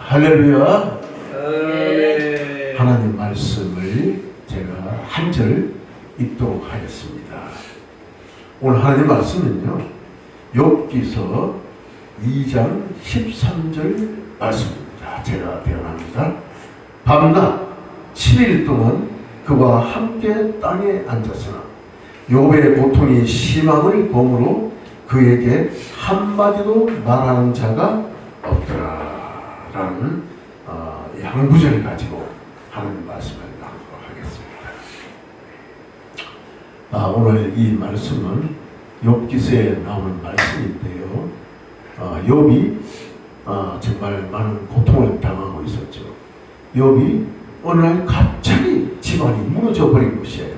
할렐루야. 아멘. 하나님 말씀을 제가 한 절 읽도록 하겠습니다. 오늘 하나님 말씀은요, 욥기서 2장 13절 말씀입니다. 제가 대언합니다. 밤낮 7일 동안 그와 함께 땅에 앉았으나 욥의 고통이 심함을 보므로 그에게 한마디도 말하는 자가 없더라 라는 양구절을 가지고 하는 말씀을 나누도록 하겠습니다. 오늘 이 말씀은 욥기서에 나오는 말씀인데요, 욥이 정말 많은 고통을 당하고 있었죠. 욥이 어느 날 갑자기 집안이 무너져 버린 것이에요.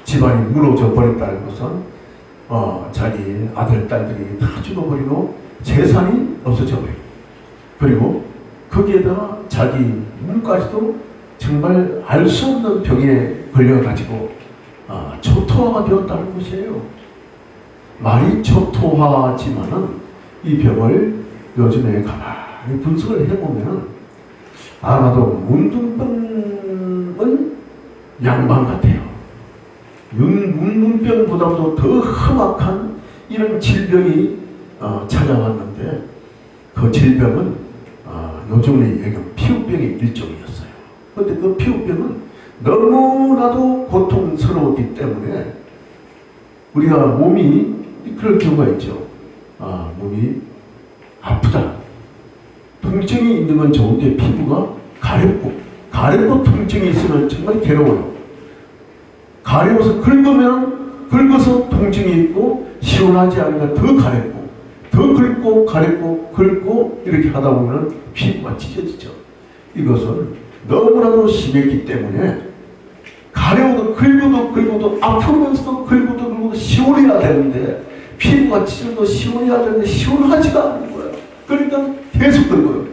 집안이 무너져 버렸다는 것은 자기 아들, 딸들이 다 죽어버리고 재산이 없어져 버리고, 그리고 거기에다가 자기 몸까지도 정말 알 수 없는 병에 걸려가지고 초토화가 되었다는 것이에요. 말이 초토화지만은 이 병을 요즘에 가만히 분석을 해보면 아마도 문둥병은 양반 같아요. 문둥병보다도 더 험악한 이런 질병이 찾아왔는데, 그 질병은 요즘에 얘기하면 피부병의 일종이었어요. 그런데 그 피부병은 너무나도 고통스러웠기 때문에 우리가 몸이 그럴 경우가 있죠. 몸이 아프다. 통증이 있는 건 좋은데 피부가 가렵고 통증이 있으면 정말 괴로워요. 가려워서 긁어서 통증이 있고, 시원하지 않으면 더 가렵고, 더 긁고 긁고 이렇게 하다 보면 피부가 찢어지죠. 이것은 너무나도 심했기 때문에 가려워도 긁어도 아프면서도 긁어도 시원해야 되는데, 피부가 찢어도 시원해야 되는데 시원하지가 않는 거예요. 그러니까 계속 긁어요.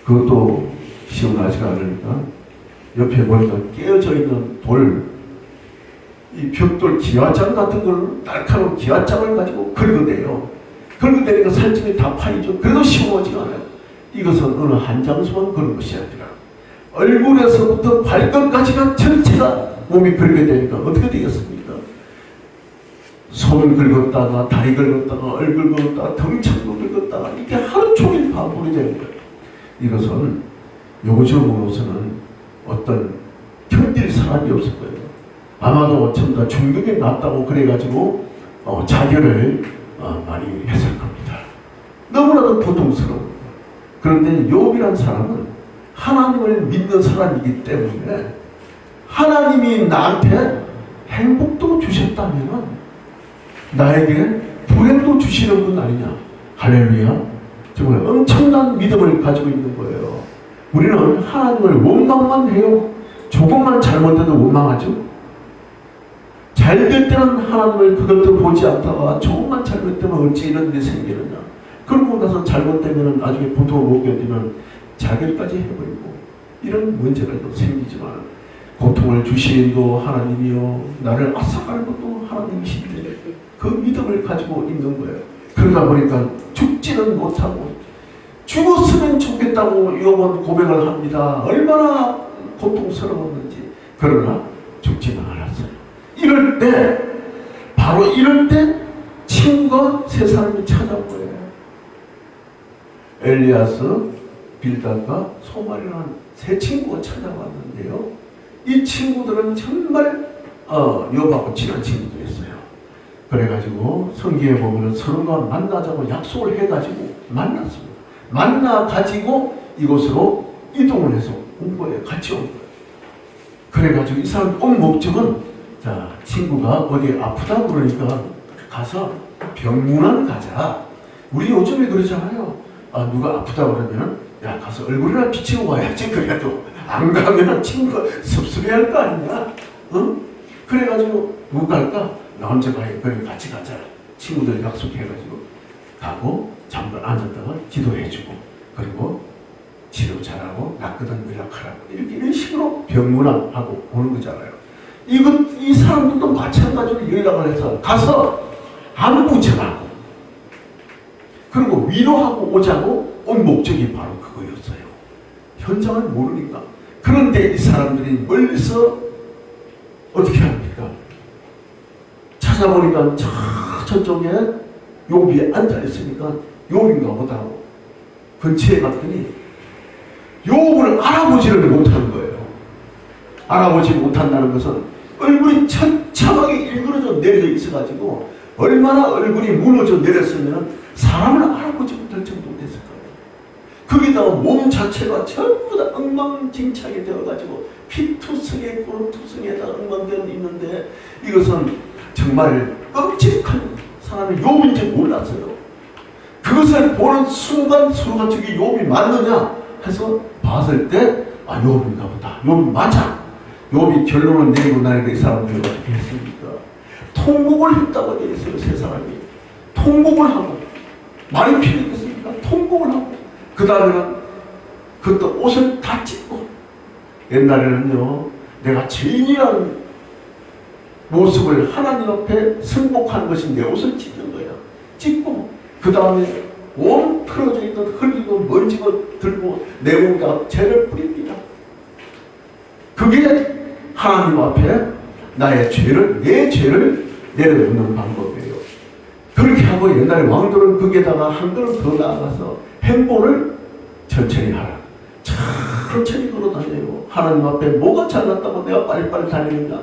그것도 시원하지가 않으니까 옆에 보니까 깨어져 있는 이 벽돌 기와장 같은 걸, 날카로운 기와장을 가지고 긁어대요. 긁어대니까 살점이 다 파이죠. 그래도 시원하지가 않아요. 이것은 어느 한 장소만 그런 것이 아니라 얼굴에서부터 발끝까지가 전체가 몸이 그렇게 되니까 어떻게 되겠습니까? 손 긁었다가 다리 긁었다가 얼굴 긁었다가 덩창도 긁었다가 이렇게 하루 종일 반복이 되는 거예요. 이것은 요즘으로서는 어떤 견딜 사람이 없을 거예요. 아마도 전부 다 중독이 났다고 그래가지고 자결을 많이 했을 겁니다. 너무나도 고통스러워. 그런데 욥이란 사람은 하나님을 믿는 사람이기 때문에 하나님이 나한테 행복도 주셨다면 나에게 불행도 주시는 분 아니냐. 할렐루야. 정말 엄청난 믿음을 가지고 있는 거예요. 우리는 하나님을 원망만 해요. 조금만 잘못해도 원망하죠. 잘 될 때는 하나님을 그것도 보지 않다가 조금만 잘못되면 어찌 이런 일이 생기느냐. 그러고 나서 잘못되면 나중에 고통을 못 견디면 자결까지 해버리고 이런 문제가 생기지만, 고통을 주시는 도 하나님이요, 나를 앗아가는 것도 하나님이신데 그 믿음을 가지고 있는 거예요. 그러다 보니까 죽지는 못하고, 죽었으면 좋겠다고 욥은 고백을 합니다. 얼마나 고통스러웠는지. 그러나 죽지는 않았어요. 바로 이럴 때 친구가 세 사람이 찾아온 거예요. 엘리야스, 빌닷과 소말이라는 세 친구가 찾아왔는데요, 이 친구들은 정말 욥하고 친한 친구들이었어요. 그래가지고 성경에 보면 서로가 만나자고 약속을 해가지고 만났습니다. 만나가지고 이곳으로 이동을 해서 온 거예요. 같이 온 거예요. 그래가지고 이 사람 온 목적은, 친구가 어디 아프다 그러니까 가서 병문안 가자. 우리 요즘에 그러잖아요. 누가 아프다 그러면 야, 가서 얼굴이나 비치고 와야지. 그래도 안 가면 친구가 섭섭해할 거 아니냐. 응? 그래가지고 누구 갈까? 나 혼자 가요. 그래, 같이 가자. 친구들 약속해가지고 가고 잠깐 앉았다가 기도해주고, 그리고 치료 잘하고 낫거든 연락하라고, 이런 식으로 병문안하고 오는 거잖아요. 이 사람들도 마찬가지로 연락을 해서 가서 안부 전하고, 그리고 위로하고 오자고 온 목적이 바로 그거였어요. 현장을 모르니까. 그런데 이 사람들이 멀리서 어떻게 합니까? 찾아보니까 저쪽에 욥이 앉아있으니까 욥인가 보다 하고 근처에 갔더니 욥을 알아보지를 못하는 거예요. 알아보지 못한다는 것은 얼굴이 처참하게 일그러져 내려져 있어가지고 얼마나 얼굴이 무너져 내렸으면 사람을 알아보지 못할 정도가 됐을 거예요. 거기다가 몸 자체가 전부 다 엉망진창이 되어가지고 피투성에 고름투성에다 엉망되어 있는데 이것은 정말 끔찍한 사람이 욥인지 몰랐어요. 그것을 보는 순간 서로가 저기 욥이 맞느냐 해서 봤을 때 욥인가 보다. 욥이 맞아. 욥이 결론을 내리고 나니까 이 사람들이 어떻게 했습니까? 통곡을 했다고 되어 있어요. 세 사람이 통곡을 하고 말이 필요했겠습니까? 통곡을 하고 그 다음에는 그것도 옷을 다 찢고 옛날에는요 내가 죄인이라는 모습을 하나님 앞에 승복한 것이 내 옷을 찢는 거야. 찢고 그 다음에 온 틀어져 있던 흘리고 먼지고 들고 내 몸에다 죄를 뿌립니다. 그게 하나님 앞에 나의 죄를 내 죄를 내려놓는 방법이에요. 그렇게 하고 옛날에 왕들은 거기에다가 한 걸음 더 나아가서 행보를 천천히 하라. 천천히 걸어다녀요. 하나님 앞에 뭐가 잘났다고 내가 빨리빨리 다니는가.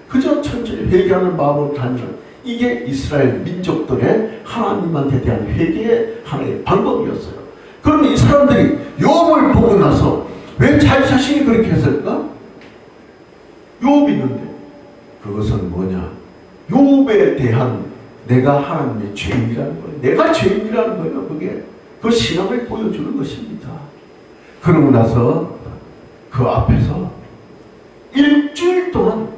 그저 천천히 회개하는 마음으로 다니는 이게 이스라엘 민족들의 하나님한테 대한 회개의 하나의 방법이었어요. 그런데 이 사람들이 욥을 보고 나서 왜 자기 자신이 그렇게 했을까? 욥이 있는데 그것은 뭐냐? 욥에 대한 내가 하나님의 죄인이라는 거예요. 내가 죄인이라는 거예요. 그게 그 신앙을 보여주는 것입니다. 그러고 나서 그 앞에서 일주일 동안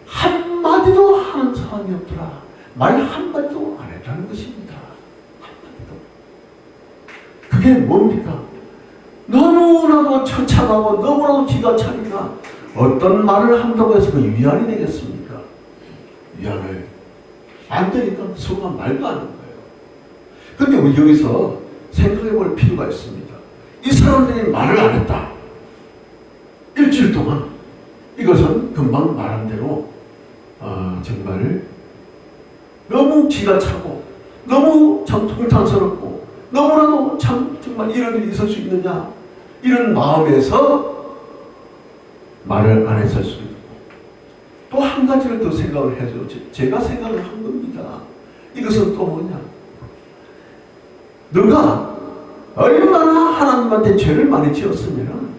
한마디도 하는 사람이 없더라. 말 한마디도 안 했다는 것입니다. 한마디도. 그게 뭡니까? 너무나도 처참하고 너무나도 기가 차니까 어떤 말을 한다고 해서 그 위안이 되겠습니까? 위안을 안 되니까 서로가 말도 안 하는 거예요. 그런데 우리 여기서 생각해 볼 필요가 있습니다. 이 사람들이 말을 안 했다. 일주일 동안 이것은 금방 말한 대로 정말 너무 기가 차고 너무 참 통탄스럽고 너무나도 참 정말 이런 일이 있을 수 있느냐 이런 마음에서 말을 안 했을 수도 있고 또 한 가지를 더 생각을 해줘. 제가 생각을 한 겁니다. 이것은 또 뭐냐? 너가 얼마나 하나님한테 죄를 많이 지었으면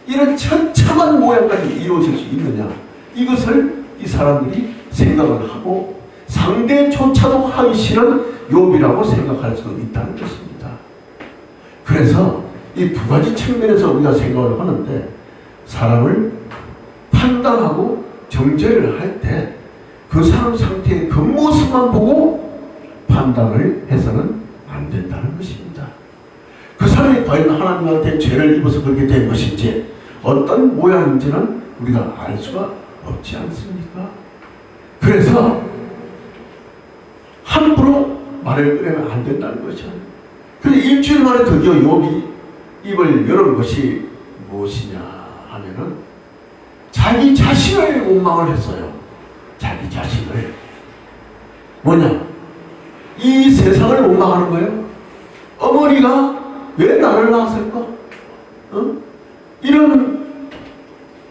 이런 처참한 모양까지 이루어질 수 있느냐? 이것을 이 사람들이 생각을 하고 상대조차도 하기 싫은 욥이라고 생각할 수도 있다는 것입니다. 그래서 이 두 가지 측면에서 우리가 생각을 하는데 사람을 판단하고 정죄를 할 때 그 사람 상태의 겉모습만 보고 판단을 해서는 안 된다는 것입니다. 그 사람이 과연 하나님한테 죄를 입어서 그렇게 된 것인지 어떤 모양인지는 우리가 알 수가 없지 않습니까? 그래서 함부로 말을 꺼내면 안 된다는 것이죠. 그런데 일주일 만에 드디어 욥이 입을 열은 것이 무엇이냐 하면은 자기 자신을 원망을 했어요. 자기 자신을. 뭐냐? 이 세상을 원망하는 거예요. 어머니가 왜 나를 낳았을까? 이런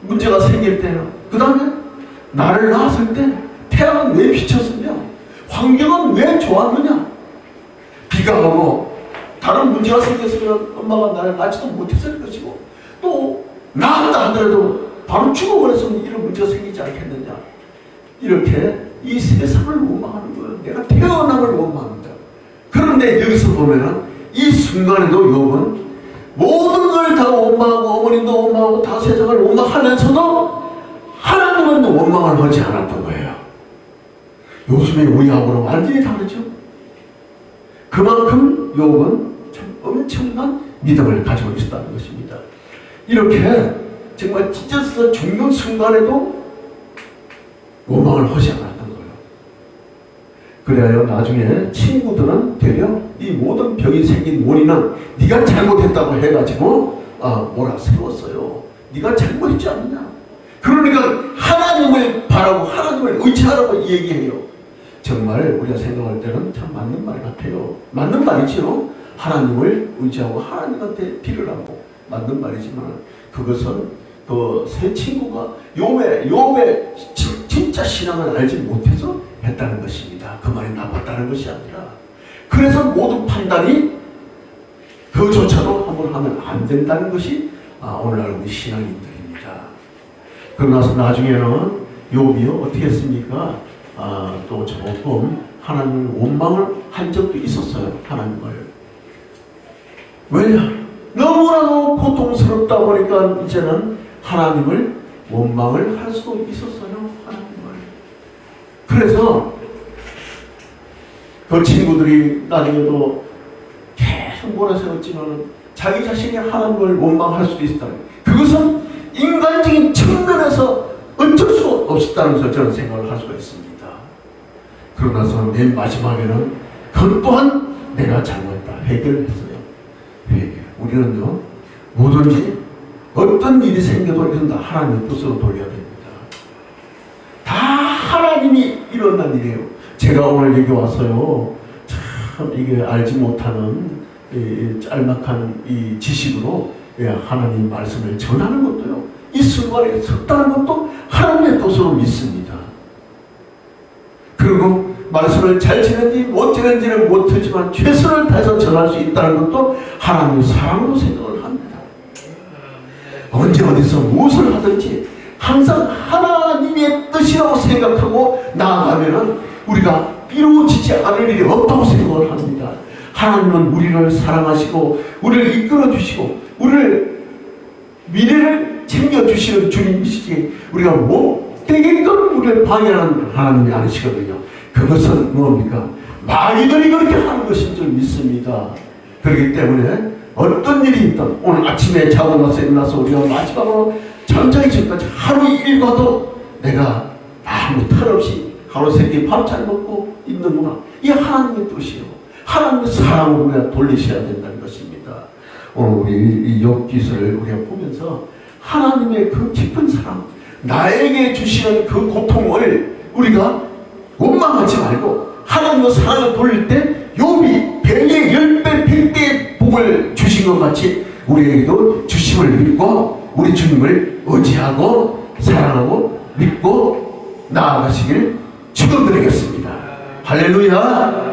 문제가 생길 때는 그 다음에 나를 낳았을 때 태양은 왜 비쳤으며 환경은 왜 좋았느냐? 비가 오고 다른 문제가 생겼으면 엄마가 나를 낳지도 못했을 것이고 또 낳았다 하더라도 바로 죽어버렸으면 이런 문제가 생기지 않겠느냐? 이렇게 이 세상을 원망하는 거예요. 내가 태어남을 원망한다. 그런데 여기서 보면은 이 순간에도 욥은 모든 걸 다 원망하고 어머님도 원망하고 다 세상을 원망하면서도 하나님은 원망을 하지 않았던 거예요. 요즘의 우리하고는 완전히 다르죠. 그만큼 욥은 참 엄청난 믿음을 가지고 있었다는 것입니다. 이렇게 정말 찢어서 죽는 순간에도 원망을 하지 않았던 거예요. 그래야 나중에 친구들은 되려 이 모든 병이 생긴 원인은 네가 잘못했다고 해가지고 몰아세웠어요. 네가 잘못했지 않느냐. 그러니까 하나님을 바라고 하나님을 의지하라고 얘기해요. 정말 우리가 생각할 때는 참 맞는 말 같아요. 맞는 말이지요. 하나님을 의지하고 하나님한테 빌으라고 맞는 말이지만 그것은 그 세 친구가 욥의 진짜 신앙을 알지 못해서 했다는 것입니다. 그 말이 나빴다는 것이 아니라 그래서 모든 판단이 그조차도 한번 하면 안 된다는 것이 오늘날 우리 신앙인들입니다. 그러고 나서 나중에는 욥이요 어떻게 했습니까? 또 조금 하나님을 원망을 한 적도 있었어요. 하나님을. 왜냐? 너무나도 고통스럽다 보니까 이제는 하나님을 원망을 할 수도 있었어요. 하나님을. 그래서 그 친구들이 나중에도 계속 몰아세웠지만 자기 자신이 하나님을 원망할 수도 있다. 그것은 인간적인 측면에서 어쩔 수 없었다는 것을 저는 생각을 할 수가 있습니다. 그러고 나서 맨 마지막에는 그것 또한 내가 잘못했다. 해결했어요. 회개. 우리는요 뭐든지 어떤 일이 생겨도 이건 다 하나님의 뜻으로 돌려야 됩니다. 다 하나님이 일어난 일이에요. 제가 오늘 여기 와서요 참 이게 알지 못하는 이 짤막한 이 지식으로 하나님 말씀을 전하는 것도요 이 순간에 섰다는 것도 하나님의 뜻으로 믿습니다. 그리고 말씀을 잘 지는지 못 지는지는 못하지만 최선을 다해서 전할 수 있다는 것도 하나님의 사랑으로 생각을 합니다. 언제 어디서 무엇을 하든지 항상 하나님의 뜻이라고 생각하고 나아가면은 우리가 이루어지지 않을 일이 없다고 생각을 합니다. 하나님은 우리를 사랑하시고 우리를 이끌어 주시고 우리를 미래를 챙겨주시는 주님이시지 우리가 못 되게끔 우리를 방해하는 하나님이 아니시거든요. 그것은 뭡니까? 마귀들이 그렇게 하는 것인 줄 믿습니다. 그렇기 때문에 어떤 일이 있든 오늘 아침에 자고 나서 일어나서 우리가 마지막으로 잠자기 전까지 하루 일과도 내가 아무 탈 없이 하루 세끼 밥 잘 먹고 있는구나. 이게 하나님의 뜻이요. 하나님의 사랑으로 우리가 돌리셔야 된다는 것입니다. 오늘 우리 이 욥기서를 우리가 보면서 하나님의 그 깊은 사랑, 나에게 주시는 그 고통을 우리가 원망하지 말고 하나님의 사랑을 돌릴 때 욥이 100의 10배 100배의 복을 주신 것 같이 우리에게도 주심을 믿고 우리 주님을 의지하고 사랑하고 믿고 나아가시길 축원드리겠습니다. 할렐루야.